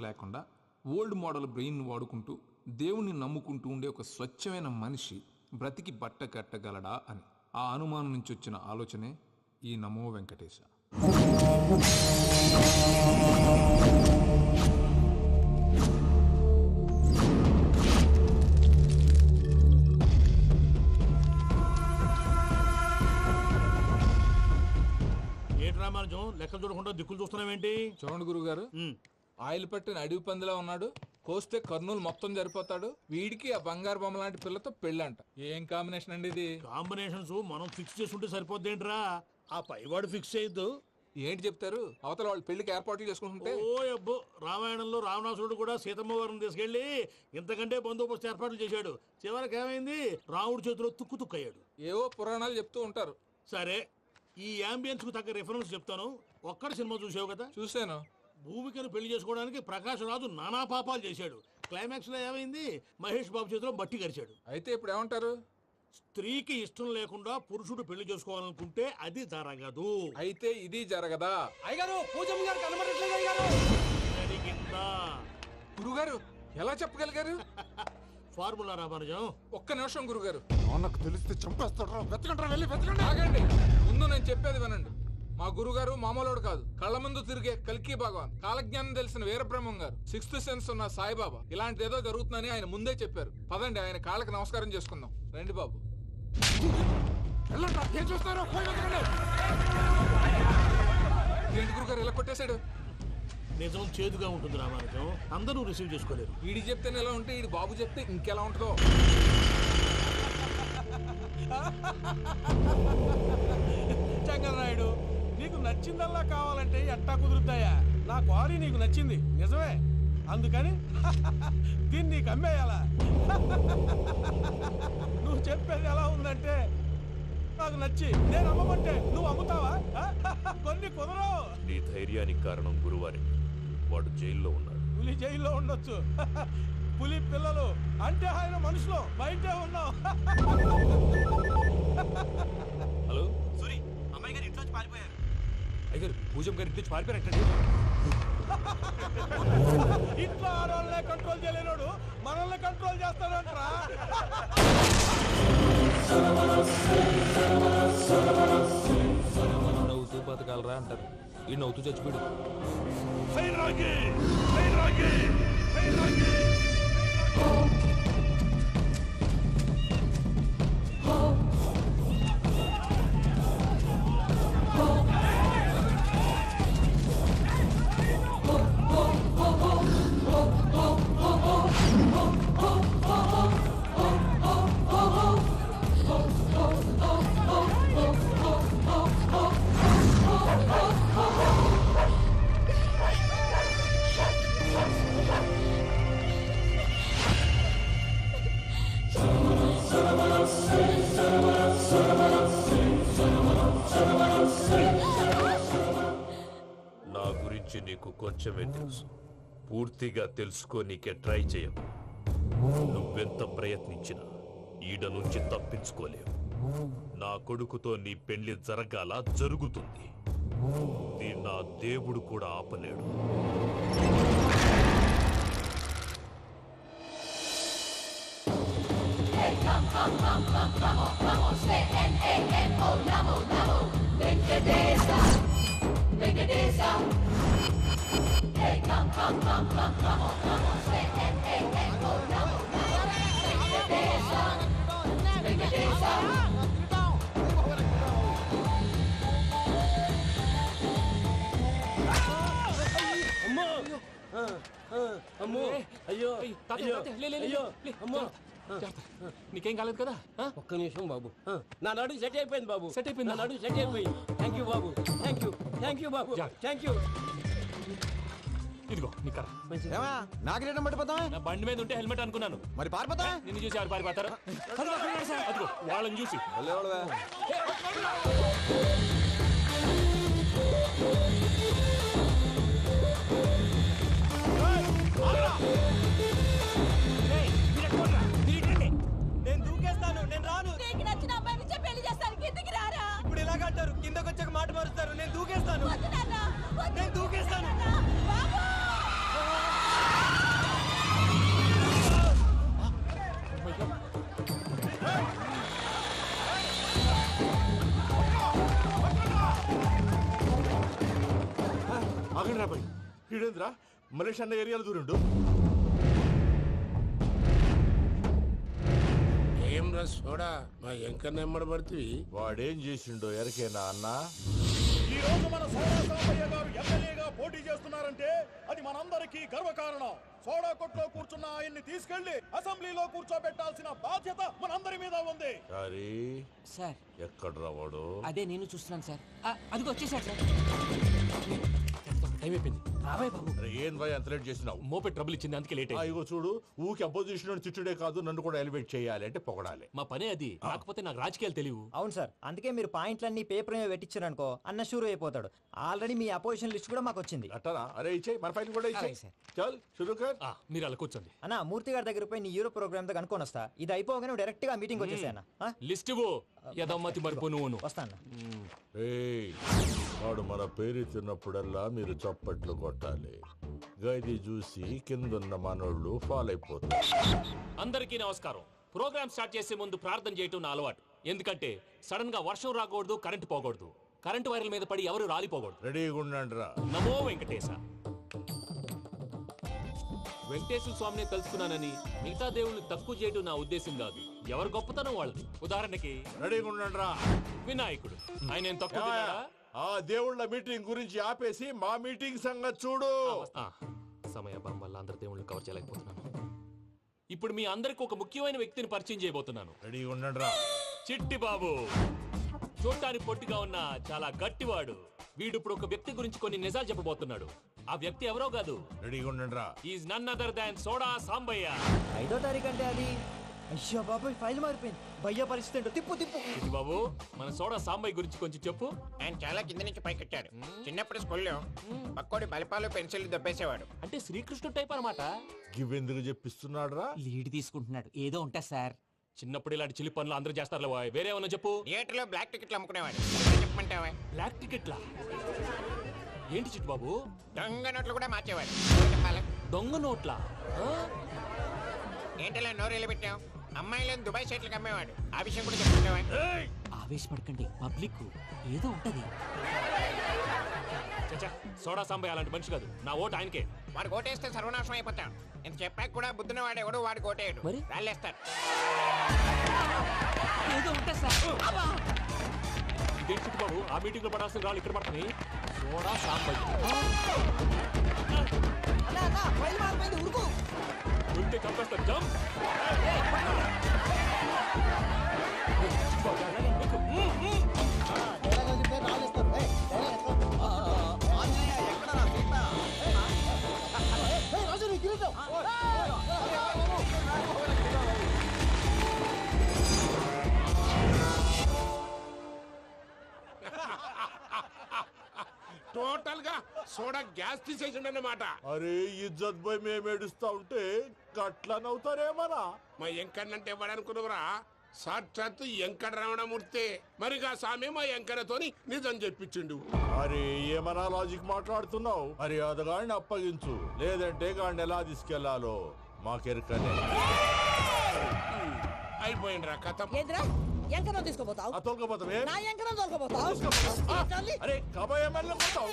లేకుండా old model brain వాడుకుంటూ దేవుణ్ణి నమ్ముకుంటూ ఉండే ఒక స్వచ్ఛమైన మనిషి బ్రతికి బట్ట కట్టగలడా అని ఆ అనుమానం నుంచి వచ్చిన ఆలోచనే ఈ నమో వెంకటేశ. రామానుజం లెక్కలు చూడకుండా దిక్కులు చూస్తున్నావేంటి? చూడండి గురుగారు, ఆయిల్ పట్టిన అడవి పందిలా ఉన్నాడు, కోస్తే కర్నూలు మొత్తం జరిపోతాడు, వీడికి ఆ బంగారు బొమ్మ లాంటి పిల్లతో పెళ్ళంట. ఏం కాంబినేషన్ అండి ఇది? కాంబినేషన్స్ మనం ఫిక్స్ చేసుకుంటే సరిపోద్దేంట్రా, ఆ పైవాడు ఫిక్స్ చేయొద్దు. ఏంటి చెప్తారు? అవతల వాళ్ళు పెళ్లికి ఏర్పాట్లు చేసుకుంటుంటే. ఓ అబ్బో, రామాయణంలో రావణాసురుడు కూడా సీతమ్మ వారిని తీసుకెళ్లి ఇంతకంటే బందోబస్తు ఏర్పాట్లు చేశాడు. చివరికి ఏమైంది? రాముడి చేతిలో తుక్కు తుక్కయ్యాడు. ఏవో పురాణాలు చెప్తూ ఉంటారు. సరే, ఈ యాంబియన్స్ కు తగ్గ రిఫరెన్స్ చెప్తాను. ఒక్కడి సినిమా చూసావు కదా? చూశాను. భూమికను పెళ్లి చేసుకోవడానికి ప్రకాష్ రాజు నానా పాపాలు చేశాడు. క్లైమాక్స్ లో ఏమైంది? మహేష్ బాబు చేతిలో బట్టి గరిచాడు. అయితే ఇప్పుడు ఏమంటారు? స్త్రీకి ఇష్టం లేకుండా పురుషుడు పెళ్లి చేసుకోవాలనుకుంటే అది జరగదు. అయితే ఇది జరగదా? అయ్యగారు, పూజమ్మ గారు కనబడట్లేదు అయ్యగారు. జరిగిందా? గురుగారు ఎలా చెప్పగలిగారు? ఫార్ములా రామానుజం. ఒక్క నిమిషం గురుగారు. నాకు తెలిస్తే చంపేస్తాడు. వెతకండి, వెళ్ళి వెతకండి. ఆగండి, ముందు నేను చెప్పేది వినండి. మా గురుగారు మామూలుడు కాదు, కళ్ళ ముందు తిరిగే కల్కి భగవాన్, కాలజ్ఞానం తెలిసిన వీరబ్రహ్మం గారు, సిక్స్త్ సెన్స్ ఉన్న సాయిబాబా. ఇలాంటి ఏదో జరుగుతుందని ఆయన ముందే చెప్పారు. పదండి, ఆయన కాళ్ళకి నమస్కారం చేసుకుందాం. రండి బాబు. ఏం చూస్తారో ఏంటి గురుగారు ఇలా కొట్టేశాడు? నిజం చేదుగా ఉంటుంది రామానుజం, అందరూ రిసీవ్ చేసుకోలేరు. వీడి చెప్తేనే ఎలా ఉంటే ఈడి బాబు చెప్తే ఇంకెలా ఉంటుందో. చంగలరాయుడు, నీకు నచ్చిందల్లా కావాలంటే ఎట్టా కుదురుతాయా? నా క్వారీ నీకు నచ్చింది నిజమే, అందుకని దీన్ని నీకు అమ్మేయాలా? నువ్వు చెప్పేది ఎలా ఉందంటే నాకు నచ్చి నేను అమ్మమంటే నువ్వు అమ్ముతావా? కొన్ని కుదరవు. నీ ధైర్యానికి కారణం గురువారి. వాడు జైల్లో ఉన్నాడు. పులి జైల్లో ఉండొచ్చు, పులి పిల్లలు అంటే ఆయన మనుషులు బయటే ఉన్నావు. హలో సూరి, అమ్మాయి గారు ఇంట్లోంచి పారిపోయారు. అయ్యారు, పూజం గారి ఇంటి పారిపోయారంటే. ఇంట్లో ఆడవాళ్ళనే కంట్రోల్ చేయలేనోడు మనల్ని కంట్రోల్ చేస్తాడంట్రా. నవ్వుతూ బతకాలరా అంటారు, ఈ నవ్వుతూ చచ్చిపోయాడు. నా గురించి నీకు కొంచెమే తెలుసు. పూర్తిగా తెలుసుకోనీకే ట్రై చేయకు. నువ్వెంత ప్రయత్నించినా ఈడ నుంచి తప్పించుకోలేవు. నా కొడుకుతో నీ పెళ్లి జరగాల జరుగుతుంది. నా దేవుడు కూడా ఆపలేడు. అమ్మో, అయ్యో, నీకేం కాలేదు కదా? ఒక్క నిమిషం బాబు. నా నడు సెట్ అయిపోయింది బాబు. సెట్ అయిపోయింది, నా నడు సెట్ అయిపోయింది. Thank you Babu, thank you, thank you Babu, thank you. ఇదిగో నీ కర్ర. నాకు రేటం పట్టిపోతా. నా బండి మీద ఉంటే హెల్మెట్ అనుకున్నాను. మరి పారిపోతా. నిన్ను చూసి ఎవరు పారిపోతారు? అదిగో వాళ్ళని చూసి. నేను దూకేస్తాను, నేను రాను. నీకు నచ్చిన అమ్మాయిని చెప్పి పెళ్లి చేస్తాను, కిందకి రారా. ఇప్పుడు ఇలాగంటారు, కిందకు వచ్చాక మాట మారుస్తారు. నేను దూకేస్తాను, వద్దు నాన్న, వద్దు. నేను దూకేస్తాను. బాబు! ఈడేంద్రా మలేషియా అన్న ఏరియాలో దూరిండు. ఏం రస్ చూడా మా ఎంకర్ నెమ్మడి పడుతుంది. వాడేం చేసిండో ఎరకేనా అన్న? ఈ రోజు మన సోడా సాంబయ్య గారు ఎమ్మెల్యేగా పోటీ చేస్తున్నారంటే అది మనందరికీ గర్వకారణం. సోడా కొట్లో కూర్చున్న ఆయన్ని తీసుకెళ్లి అసెంబ్లీలో కూర్చోబెట్టాల్సిన బాధ్యత మనందరి మీద ఉంది. సారీ సార్ ఎక్కడ రావాడు? అదే నేను చూస్తున్నాను సార్. అదిగో వచ్చేసాడు సార్. టైం అయిపోయింది. రాబాయ్ బాబు. అరే ఏం భయ అంత లేట్ చేసినావు? మోపెట్ ట్రబుల్ ఇచ్చింది, అందుకే లేట్ అయింది. ఇగో చూడు, ఊకి అపోజిషన్ తిట్టుడే కాదు, నన్ను కూడా ఎలివేట్ చేయాలి అంటే పొగడాలి. మా పనే అది. కాకపోతే నాకు రాజకీయాలు తెలియవు. అవును సార్, అందుకే మీరు పాయింట్లన్నీ పేపర్ మీద పెట్టించారనుకో అన్న షూర్ అయిపోతాడు. ఆల్రెడీ మీ అపోజిషన్ లిస్ట్ కూడా మాకు వచ్చింది. అట్టనా? అరే ఇచ్చేయి, మన ఫైల్ కూడా ఇచ్చేయి. అలాగే సార్. చల్ షురూ కర్. మీరు అలా కూర్చోండి. అన్న మూర్తి గారి దగ్గర పోయి నీ యూరో ప్రోగ్రామ్ దగ్గర అనుకోని వస్తా. ఇది అయిపోగానే డైరెక్ట్ గా మీటింగ్ వచ్చేసాను. లిస్ట్ ఇవ్వు. యదమ్మతి మరిపో నువ్వును. వస్తాను. ఏయ్, వాడు మన పేరు తిన్నప్పుడల్లా మీరు చప్పట్లు కొట్టాలి. గది చూసి కిందున్న మనోళ్ళు ఫాలో అయిపోతారు. అందరికీ నమస్కారం. ప్రోగ్రామ్ స్టార్ట్ చేసే ముందు ప్రార్థన చేయటం నా అలవాటు. ఎందుకంటే సడన్ గా వర్షం రాకూడదు, కరెంటు పోకూడదు, కరెంటు వైర్ల మీద పడి ఎవరు రాలిపోకూడదు. రెడీగా ఉండండి రా. నమో వెంకటేశ. వెంకటేశ్వర స్వామిని తెలుసుకున్నానని మిగతా దేవుళ్ళు తక్కువ చేయడం నా ఉద్దేశం కాదు. ఎవరు గొప్పతనం వాళ్ళది. ఉదాహరణకి రెడీగా ఉండండి రా. వినాయకుడు, ఆయన ఏం తక్కువ తిన్నాడా? ఆ దేవుళ్ళ మీటింగ్ గురించి ఆపేసి మా మీటింగ్ సంగతి చూడు. సమయాభావం వల్ల అందరి దేవుళ్ళు కవర్ చేయలేకపోతున్నాను. ఇప్పుడు మీ అందరికి ఒక ముఖ్యమైన వ్యక్తిని పరిచయం చేయబోతున్నాను. రెడీగా ఉండండి రా. చిట్టి బాబు. చూడటానికి పొట్టిగా ఉన్న చాలా గట్టివాడు. వీడు ఇప్పుడు ఒక వ్యక్తి గురించి కొన్ని నిజాలు చెప్పబోతున్నాడు. ఆ వ్యక్తి ఎవరో కాదు. రెడీగా ఉండండి రా. Is none other than Soda Sambaiah. 5వ తారీఖు అంటే అది. అయ్యో బాబాయ్, ఫైల్ మారిపోయింది. భయ్య పరిస్థితి ఏంటో తిప్పు తిప్పు. చిట్టి బాబు, మన సోడా సాంబయ్య గురించి కొంచెం చెప్పు. ఆయన చాలా కింద నుంచి పైకెట్టాడు. చిన్నప్పుడు స్కూల్లో పక్కోడి బలిపాలు పెన్సిల్ దబ్బేసేవాడు. అంటే శ్రీకృష్ణుడు టైప్ అన్నమాట. గివెందుకు చెప్పిస్తున్నాడు రా? లీడ్ తీసుకుంటున్నాడు. ఏదో ఉంటా సార్. చిన్నప్పుడు ఇలాంటి చిలి పనులు అందరూ చేస్తారులే బాయ్. వేరే ఏమన్నా చెప్పు. థియేటర్ లో బ్లాక్ టికెట్లు అమ్ముకునేవాడు. చెప్పమంటావా? బ్లాక్ టికెట్లా? ఏంటి చిట్టు బాబు? దొంగ నోట్లు కూడా మార్చేవాడు. చెప్పాలా? దొంగ నోట్లా? ఏంటలా నోరేళ్ళు పెట్టావు? అమ్మాయిలను దుబాయ్ సైట్లకు అమ్మేవాడు. ఆ విషయం కూడా చెప్పమంటావా? ఆవేశపడకండి, పబ్లిక్ ఏదో ఉంటది. చచ్చా, సోడా సాంబయ్య అలాంటి మనిషి కాదు. నా ఓటు ఆయనకే. వాడు ఓటేస్తే సర్వనాశనం అయిపోతాం. ఇంత చెప్పాక కూడా బుద్ధిన వాడు ఎవడు వాడు ఓటేయడు. మరి? రాళ్ళేస్తారు. ఏదో ఉంటా సార్. ఇదేంటి చిట్టు బాబు, ఆ మీటింగ్ లో పడాల్సిన రాళ్ళు ఇక్కడ పడుతుంది. సోడా సాంబయ్య ఉంటే చంపేస్తారు. జంప్. టోటల్ గా సోడా గ్యాస్ తీసేసిండు అన్నమాట. అరే ఇజ్జత్ పోయి మేము ఏడుస్తా ఉంటే గట్లా నవ్వుతారేమరా? మా ఎంకన్నంటే ఎవడనుకున్నావురా? సాక్షాత్తు ఎంకట రమణమూర్తి. మరిగా సామె మా ఎంకన్నతోని నిజం చెప్పించిండు. అరే ఏమన్నా లాజిక్ మాట్లాడుతున్నావు? మరి అదగాడిని అప్పగించు, లేదంటే గాడిని ఎలా తీసుకెళ్లాలో మాకెరకనే. అయిపోయిండ్రా కథ. ఎంకరం తీసుకోపోతావు? తొలకపోతావే? నా ఎంకరం తోలుకోపోతావు? అరే కబాయ్ ఎమ్మెల్యే పోతావు.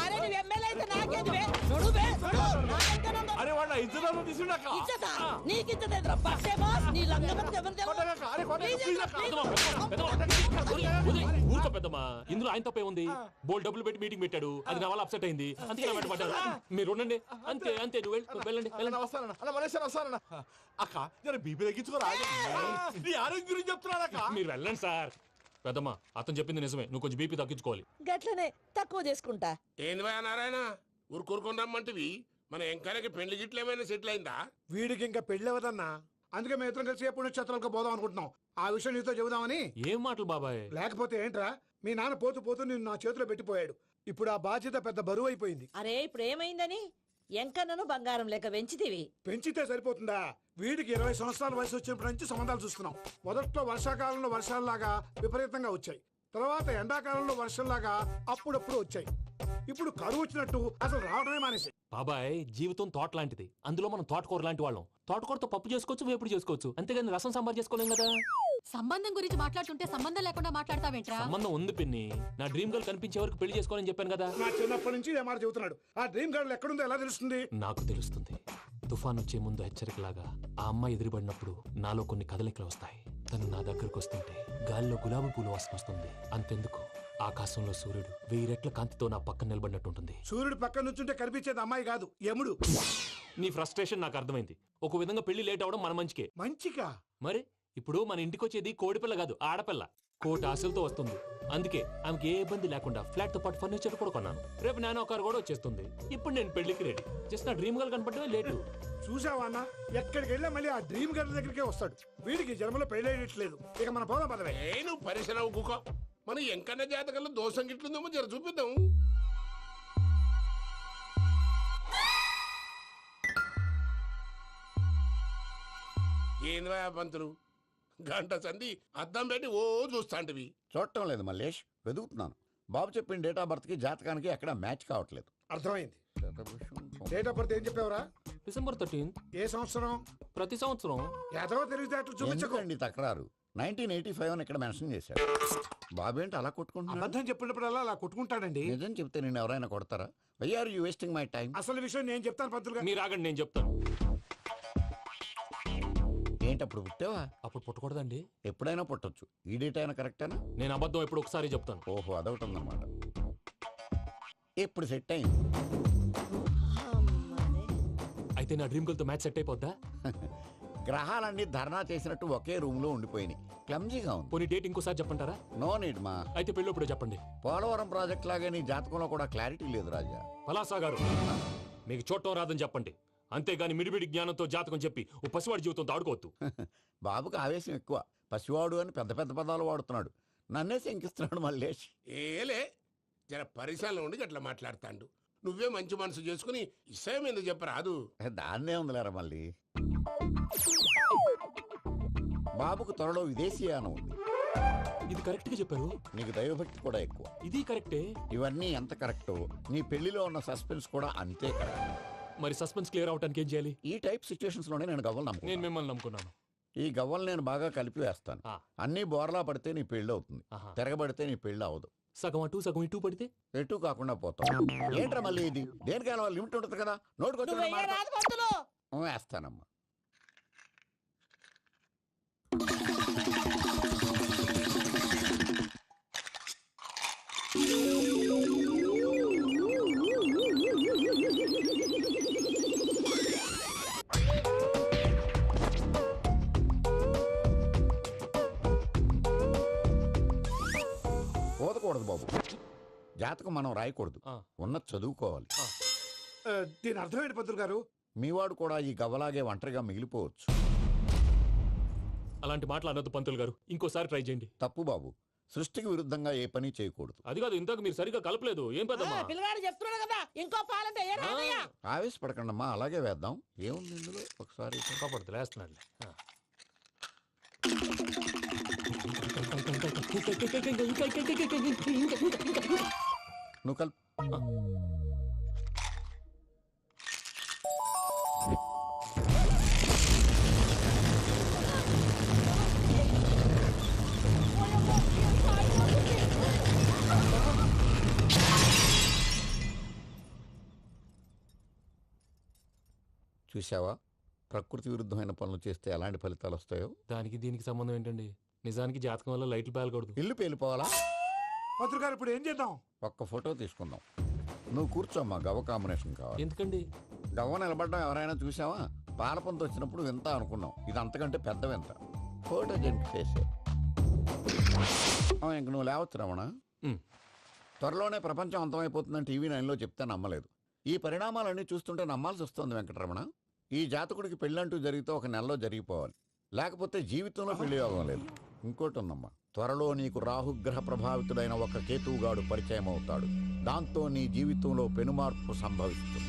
అరే నువ్వు ఎమ్మెల్యే అయితే నాకేది బే? నడు బే, నడు. నా ఎంకరం తోలు- అరే వాడిన ఇద్దరు తీసుకున్నాక ఇచ్చేదా? నీకు ఇచ్చేదేంద్రా? బస్సే బాస్, నీ లంగమతి ఎవరు తెలుసు? ఊరుకో పెద్దమ్మా, ఇందులో ఆయన తప్పే ఉంది. బోల్ డబ్బులు పెట్టి మీటింగ్ పెట్టాడు, అది నా వల్ల అప్సెట్ అయింది, అందుకే నా వెంట పడ్డాడు. మీరు ఉండండి. అంతే అంతే, నువ్వు వెళ్ళండి వెళ్ళండి. వస్తానన్నా అన్న మలేషియా వస్తానన్నా. అక్క జర బీపీ తగ్గించుకోరా. నీ ఆరోగ్యం గురించి చెప్తున్నానక్క. మీరు వెళ్ళండి సార్. పెద్దమ్మా, అతను చెప్పింది నిజమే. నువ్వు కొంచెం బీపీ తగ్గించుకోవాలి. గట్లనే తక్కువ చేసుకుంటా. ఏంది భయ నారాయణ, ఊరుకూరుకొని రమ్మంటివి? మన ఎంకన్నకి పెళ్లి గిట్లు ఏమైనా సెటిల్ అయిందా? వీడికి ఇంకా పెళ్ళవదన్నా. అందుకే మేము ఇద్దరం కలిసి పుణ్యక్షేత్రాలకు పోదాం అనుకుంటున్నాం. ఆ విషయం నీతో చెబుదామని. ఏం మాటలు బాబాయ్? లేకపోతే ఏంట్రా, మీ నాన్న పోతూ పోతూ నిన్ను నా చేతిలో పెట్టిపోయాడు. ఇప్పుడు ఆ బాధ్యత పెద్ద బరువు అయిపోయింది. అరే ఇప్పుడు ఏమైందని? ఎంకన్నను బంగారం లెక్క పెంచితివి. పెంచితే సరిపోతుందా? వీడికి 20 సంవత్సరాల వయసు వచ్చినప్పటి నుంచి సంబంధాలు చూస్తున్నాం. మొదట్లో వర్షాకాలంలో వర్షాలలాగా విపరీతంగా వచ్చాయి. తర్వాత ఎండాకాలంలో వర్షంలాగా అప్పుడప్పుడు వచ్చాయి. ఇప్పుడు కరువు వచ్చినట్టు అసలు రావడమే మానేసి. బాబాయ్, జీవితం తోట లాంటిది. అందులో మనం తోటకూర లాంటి వాళ్ళం. తోటకూరతో పప్పు చేసుకోవచ్చు, వేపుడు చేసుకోవచ్చు, అంతేగాని రసం సాంబార్ చేసుకోలేం కదా. సంబంధం గురించి మాట్లాడుతుంటే సంబంధం లేకుండా మాట్లాడతావేంట్రా? సంబంధం ఉంది పిన్ని. నా డ్రీమ్ గర్ల్ కనిపించే వరకు పెళ్లి చేసుకోవాలని చెప్పాను కదా. నా చిన్నప్పటి నుంచి ఏ మాట చెబుతున్నాడు. ఆ డ్రీమ్ గర్ల్ ఎక్కడుందో ఎలా తెలుస్తుంది? నాకు తెలుస్తుంది. తుఫాన్ వచ్చే ముందు హెచ్చరికలాగా ఆ అమ్మాయి ఎదురుపడినప్పుడు నాలో కొన్ని కదలికలు వస్తాయి. తను నా దగ్గరకు వస్తుంటే గాలిలో గులాబీ పూలు వాసన వస్తుంది. అంతెందుకు, ఆకాశంలో సూర్యుడు 1000 రెట్ల కాంతితో నా పక్కన నిలబడినట్టుంటుంది. సూర్యుడు పక్కన నుంచుంటే కనిపించేది అమ్మాయి కాదు, యముడు. నీ ఫ్రస్ట్రేషన్ నాకు అర్థమైంది. ఒక విధంగా పెళ్లి లేట్ అవడం మన మంచికే. మంచిగా? మరి ఇప్పుడు మన ఇంటికి వచ్చేది కోడిపిల్ల కాదు, ఆడపిల్ల. కోటి ఆశలతో వస్తుంది. అందుకే ఆమెకి ఏ ఇబ్బంది లేకుండా ఫ్లాట్ తో పాటు ఫర్నిచర్ కూడా కొన్నాను. రేపు నానో కారు కూడా వచ్చేస్తుంది. ఇప్పుడు నేను పెళ్లికి రెడీ. జస్ట్ నా డ్రీమ్ గర్ల్ కనపడమే లేటు. చూసావా అన్న, ఎక్కడికి వెళ్ళా మళ్ళీ ఆ డ్రీమ్ గర్ల్ దగ్గరికే వస్తాడు. వీడికి జన్మలో పెళ్ళేయట్లేదు. ఇక మన పోదాం పదవే. నువ్వు పరిశ్రమ కుక మన ఎంకన్న జాతకంలో దోషం గిట్లుందేమో జర చూపిద్దాం. ఏంది పంతులు, గంట సంధి అద్దం పెట్టి ఓ చూస్తాంటివి. చూడటం లేదు మల్లేష్, వెతుకుతున్నాను. బాబు చెప్పిన డేట్ ఆఫ్ బర్త్ కి జాతకానికి ఎక్కడ మ్యాచ్ కావట్లేదు. అర్థమైంది. డేట్ ఆఫ్ బర్త్ ఏం చెప్పావురా? December 13th. ఏ సంవత్సరం? ప్రతి సంవత్సరం. ఎదవ తెలివితేటలు చూపించకండి. తక్రారు 1985 అని ఇక్కడ మెన్షన్ చేశారు. బాబు ఏంటి అలా కొట్టుకుంటున్నాడు? అబద్ధం చెప్పినప్పుడల్లా అలా కొట్టుకుంటాడండి. నిజం చెప్తే నేను ఎవరైనా కొడతారా? Why are you wasting my time? అసలు విషయం నేను చెప్తాను పంతులు గారు. మీరు ఆగండి, నేను చెప్తాను. ఏంటి అప్పుడు పుట్టావా? అప్పుడు పుట్టకూడదండి. ఎప్పుడైనా పుట్టొచ్చు. ఈ డేట్ అయినా కరెక్టేనా? నేను అబద్ధం ఎప్పుడు ఒకసారి చెప్తాను. ఓహో, అదొకటి ఉందన్నమాట. ఎప్పుడు సెట్ అయింది? అయితే నా డ్రీమ్ గర్ల్ తో మ్యాచ్ సెట్ అయిపోద్దా? గ్రహాలన్నీ ధర్నా చేసినట్టు ఒకే రూమ్ లో ఉండిపోయినాయి. క్లమ్జీగా ఉంది. పోనీ డేట్ ఇంకోసారి చెప్పంటారా? నో నీడ్ మా. అయితే పెళ్ళప్పుడు చెప్పండి. పోలవరం ప్రాజెక్ట్ లాగే నీ జాతకంలో కూడా క్లారిటీ లేదు రాజా. పలాసా గారు, మీకు చూడటం రాదని చెప్పండి. అంతేగాని మిడిమిడి జ్ఞానంతో జాతకం చెప్పి ఓ పసివాడి జీవితంతో ఆడుకోవద్దు. బాబుకి ఆవేశం ఎక్కువ. పసివాడు అని పెద్ద పెద్ద పదాలు వాడుతున్నాడు. నన్నే శంకిస్తున్నాడు మల్లేష్. ఏలే జర పరిశ్రమలో ఉండి అట్లా మాట్లాడతాండు. నువ్వే మంచి మనసు చేసుకుని ఇష్టం ఎందుకు చెప్పరాదు? దాన్నే ఉందిలేరా మళ్ళీ. బాబుకు త్వరలో విదేశీయానం ఉంది. ఇది కరెక్ట్ గా చెప్పారు. నీకు దైవభక్తి కూడా ఎక్కువ. ఇది కరెక్టే. ఇవన్నీ ఎంత కరెక్టో నీ పెళ్లిలో ఉన్న సస్పెన్స్ కూడా అంతే కరెక్ట్. మరి సస్పెన్స్ క్లియర్ అవడానికి ఏం చేయాలి? ఈ టైప్ సిచ్యువేషన్స్ లోనే నేను గవ్వలు నమ్ముకున్నాను. నేను మిమ్మల్ని నమ్ముకున్నాను. ఈ గవ్వలు నేను బాగా కలిపి వేస్తాను. అన్ని బోర్లా పడితే నీ పెళ్లి అవుతుంది. తిరగబడితే నీ పెళ్లి అవదు. సగం అటు సగం ఇటు పడితే ఎటు కాకుండా పోతాం. ఏంట్రా మళ్ళీ ఇది? దేనికైనా లిమిట్ ఉంటుంది కదా. నోటుకొచ్చి వేస్తానమ్మా. పోదకూడదు బాబు. జాతకం మనం రాయకూడదు, ఉన్నది చదువుకోవాలి. దీని అర్థం ఏంటి పంతులు గారు? మీవాడు కూడా ఈ గవ్వలాగే ఒంటరిగా మిగిలిపోవచ్చు. అలాంటి మాటలు అనొద్దు పంతులు గారు. ఇంకోసారి ట్రై చేయండి. తప్పు బాబు. సృష్టికి విరుద్ధంగా ఏ పని చేయకూడదు. అది కాదు, ఇంతకు మీరు సరిగా కలపలేదు. ఏం పెద్దమ్మా? పిల్లగాడు చెప్తున్నాడు కదా, ఇంకో పాలంటే ఏ రాదయ్యా. ఆవేశపడకండమ్మా, అలాగే వేద్దాం. ఏముంది ఇందులో? ఒకసారి కాపాడుతు లేస్తున్నాడు. నువ్వు కల్ చూసావా? ప్రకృతి విరుద్ధమైన పనులు చేస్తే ఎలాంటి ఫలితాలు వస్తాయో. దానికి దీనికి సంబంధం ఏంటండి? నిజానికి జాతకం వల్ల లైట్లు పేలకూడదు. ఇల్లు పేలిపోవాలా? పంతులు గారు ఇప్పుడు ఏం చేద్దాం? ఒక్క ఫోటో తీసుకుందాం. నువ్వు కూర్చోమ్మా. గవ్వ కాంబినేషన్ కావాలి. ఎందుకండి? గవ్వ నిలబడ్డం ఎవరైనా చూసావా? పాలపంత వచ్చినప్పుడు వింత అనుకున్నాం. ఇది అంతకంటే పెద్ద వింత. ఫోటో జంప్ చేసే ఇంక నువ్వు లేవచ్చు రమణ. త్వరలోనే ప్రపంచం అంతమైపోతుందని టీవీ 9లో చెప్తే నమ్మలేదు. ఈ పరిణామాలన్నీ చూస్తుంటే నమ్మాల్సి వస్తుంది వెంకటరమణ. ఈ జాతకుడికి పెళ్ళంటూ జరిగితే 1 నెలలో జరిగిపోవాలి. లేకపోతే జీవితంలో పెళ్లి యోగం లేదు. ఇంకోటి ఉందమ్మా, త్వరలో నీకు రాహుగ్రహ ప్రభావితుడైన ఒక కేతువుగాడు పరిచయం అవుతాడు. దాంతో నీ జీవితంలో పెనుమార్పు సంభవిస్తుంది.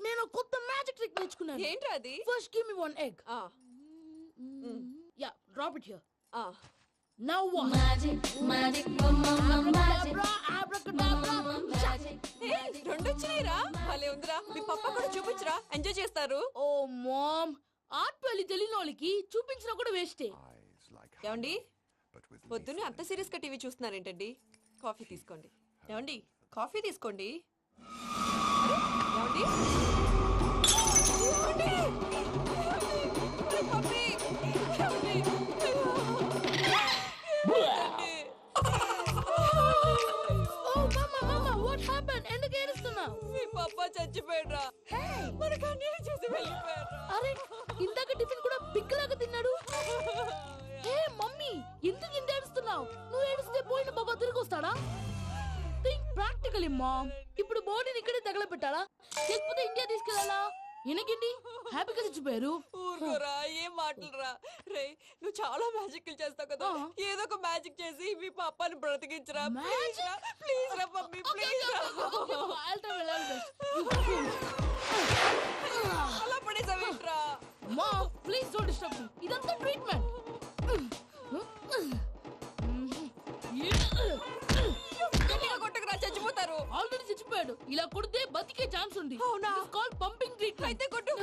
నేను కొత్త మ్యాజిక్ ట్రిక్ నేర్చుకున్నాను. ఏంట్రా అది? First give me 1 egg. Drop it here ఆ, నౌ వాట్ రెండు వచ్చినాయిరా భలే ఉందిరా మీ పప్ప కూడా చూపించరా ఎంజాయ్ చేస్తారు. ఓ మామ్ ఆర్ట్ పెళ్లి తెలియని వాళ్ళకి చూపించినా కూడా వేస్టే. ఏమండి పొద్దున్నే అంత సీరియస్ గా టీవీ చూస్తున్నారేంటండి? కాఫీ తీసుకోండి. ఏమండి కాఫీ తీసుకోండి. అరే, ఏమండి? ఏమండి? అరే, పప్పి! ఏమండి? ఓ మమ్మ వాట్ హ్యాపెన్? ఎందుకు ఏడుస్తున్నావు? మీ పప్ప చచ్చిపోయాడ్రా. మనకు అన్యాయం చేసి వెళ్ళిపోయాడ్రా. అరే ఇందాక టిఫిన్ కూడా పిక్కలాగా తిన్నాడు. హే మమ్మీ ఎందుకు ఇంత ఏడుస్తున్నావు? నువ్వు ఏడిస్తే పోయిన బాబా తిరిగి వస్తాడా? Think practically mom. ఇప్పుడు బాడీని ఇక్కడే తగలబెట్టాలా లేకపోతే ఇండియా తీసుకెళ్ళాలా? ఎనకండి హ్యాపీగా చచ్చిపోయారు. ఊరుకోరా ఏం మాటలురా. రే నువ్వు చాలా మ్యాజిక్ చేస్తావు కదా, ఏదో ఒక మ్యాజిక్ చేసి మీ పాపాని బ్రతికించరా. ప్లీజ్ రా, ప్లీజ్ రా మమ్మీ, ప్లీజ్ రా. అలా పడేసావేంట్రా? Mom please don't disturb me. ఇదంతా ట్రీట్మెంట్. గట్టిగా కొట్టకురా, చచ్చిపోతారు. ఆల్రెడీ చచ్చిపోయాడు. ఇలా కొడితే బతికే ఛాన్స్ ఉంది. అవునా? Call pumping treatment. అయితే కొట్టు.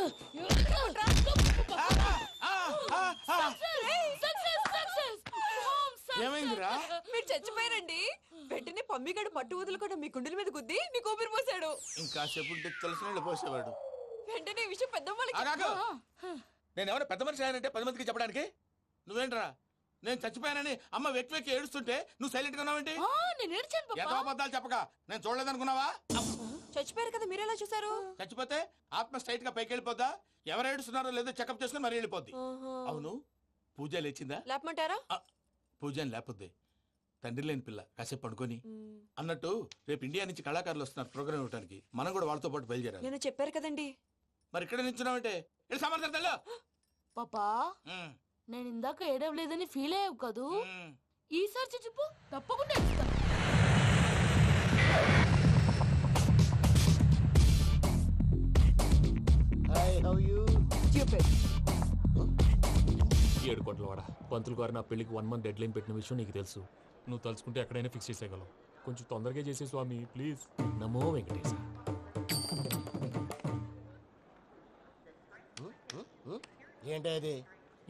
ఏమైందిరా? మీరు చచ్చిపోయారండి. వెంటనే పమ్మిగాడు పట్టు వదులుకుండా మీ గుండెల మీద గుద్ది మీకు ఊపిరి పోసాడు. ఇంకా చెప్పు తెలిసిన పోసేవాడు. వెంటనే ఈ విషయం పెద్దవాళ్ళకి నేను ఎవరైనా పెద్ద మనిషి ఆయనంటే 10 మందికి చెప్పడానికి నువ్వేంట్రా? నేను చచ్చిపోయానని అమ్మ వెక్కి వెక్కి ఏడుస్తుంటే నువ్వు సైలెంట్ గా ఉన్నావేంటి? నేను ఏడ్చాను ఎంతో అబద్ధాలు చెప్పక నేను చూడలేదనుకున్నావా? చచ్చిపోయారు కదా, మీరెలా చూసారు? చచ్చిపోతే ఆత్మ స్ట్రైట్ గా పైకి వెళ్ళిపోద్దా? ఎవరు ఏడుస్తున్నారో లేదో చెకప్ చేసుకుని మరీ వెళ్ళిపోద్ది. అవును పూజ లేచిందా? లేపమంటారా? పూజ అని లేకపోద్ది. తండ్రి లేని పిల్ల కాసేపు పడుకొని అన్నట్టు రేపు ఇండియా నుంచి కళాకారులు వస్తున్నారు ప్రోగ్రామ్ ఇవ్వడానికి. మనం కూడా వాళ్ళతో పాటు బయలుదేరాలి. నేను చెప్పారు కదండి. మరి ఇక్కడ నించున్నావంటే సమర్థతల్లో పాపా నేను ఇందాక ఏడవలేదని ఫీల్ అయ్యావు కదూ. ఈసారి చచ్చిపో తప్పకుండా ఏడుస్తా. ఏడు కోట్ల వాడ పంతులు గారు నా పెళ్లికి 1 month డెడ్ లైన్ పెట్టిన విషయం నీకు తెలుసు. నువ్వు తలుచుకుంటే ఎక్కడైనా ఫిక్స్ చేసేయగలవు. కొంచెం తొందరగా చేసే స్వామి ప్లీజ్. నమో వెంకటేశ. ఏంటది?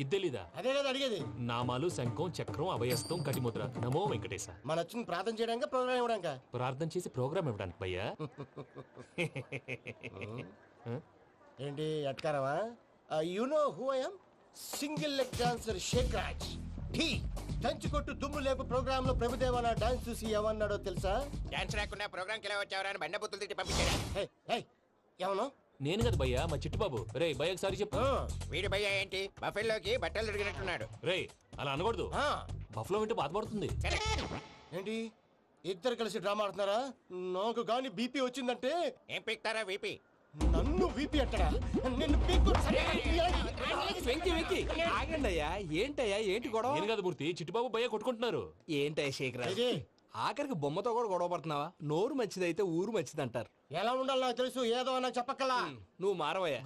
ఇది తెలీదా? అదే కదా అడిగేది. నామాలు శంఖం చక్రం అభయస్తం కటిముద్ర. నమో వెంకటేశ. మన వచ్చింది ప్రార్థన చేయడానికి ప్రోగ్రామ్ ఇవ్వడానికి. ప్రార్థన చేసి ప్రోగ్రామ్ ఇవ్వడానికి భయ్యా. ఏంటి ఎట్కారమా? You know who I am? Single leg dancer Shaik Raj. ఠీ దంచి కొట్టు దుమ్ము లేపు ప్రోగ్రామ్ లో ప్రభుదేవ నా డాన్స్ చూసి ఏమన్నాడో తెలుసా? డాన్స్ రాకుండా ప్రోగ్రామ్ కి ఎలా వచ్చావరా అని బండ బుద్ధులు తిట్టి పంపించాడు. ఏమను? నేను కదా భయ్యా మా చిట్టుబాబు. రే భయ్య ఒకసారి చెప్పు. వీడి భయ్య ఏంటి బఫెల్లోకి బట్టలు తిరిగినట్టున్నాడు. రే అలా అనకూడదు. బఫ్లో వింటే బాధపడుతుంది. ఏంటి ఇద్దరు కలిసి డ్రామా ఆడుతున్నారా? నాకు గాని బీపీ వచ్చిందంటే ఏం పీక్తారా వీపీ? నన్ను వీపీ అట్టడా? నిన్ను పీక్కు. ఆగండి అయ్యా. ఏంటయ్యా ఏంటి గొడవ? నేను కదా మూర్తి, చిట్టుబాబు భయ్య కొట్టుకుంటున్నారు. ఏంటయ్యా శేఖర్ ఆఖరికి బొమ్మతో కూడా గొడవ పడుతున్నావా? నోరు మంచిదైతే ఊరు మంచిది అంటారు. ఎలా ఉండాలి నాకు తెలుసు, ఏదో నాకు చెప్పక్కలా. నువ్వు మారవయ్యా.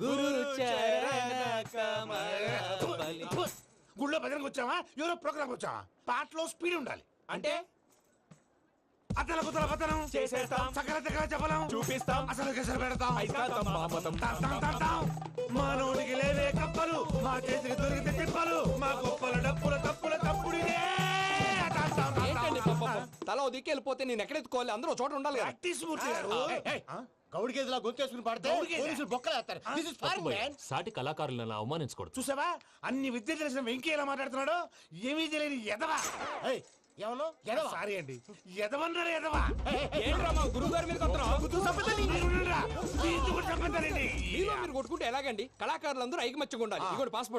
గుళ్ళో భజనకు వచ్చావా? ఎవరో ప్రోగ్రామ్ వచ్చావా? పాటలో స్పీడ్ ఉండాలి. అంటే అతల కుతల పతనం చేసేస్తాం, సకల దగ్గర చెప్పలేం, చూపిస్తాం, అసలు గసలు పెడతాం, ఐస్తాం, బాపతం. మానవుడికి లేవే కప్పలు, మా చేతికి దొరికితే తిప్పలు, మా గొప్పల డప్పుల తప్పుల తప్పుడిదే. ఏంటండి పాపం? తల ఓ దిక్కు వెళ్ళిపోతే నేను ఎక్కడెత్తుకోవాలి? అందరూ ఒక చోట ఉండాలి కదా. గౌడి గేదెలా గొంతేసుకుని పాడితే పోలీసులు బొక్కలు వేస్తారు. This is foreign, man. సాటి కళాకారులను అవమానించకూడదు. చూసావా అన్ని విద్య తెలిసిన వెంకీ ఎలా మాట్లాడుతున్నాడు? ఏమీ తెలియని ఎదవా. ఏమన్నా ఎదవా? సారీ అండి, ఎదవన్నారు ఎదవా. ఏంట్రా మా గురువు గారి మీద మీరు కొట్టుకుంటే ఎలాగండి? కళాకారులందరూ ఐకమత్యంగా ఉండాలి. ఇదిగోండి పాస్పోర్ట్.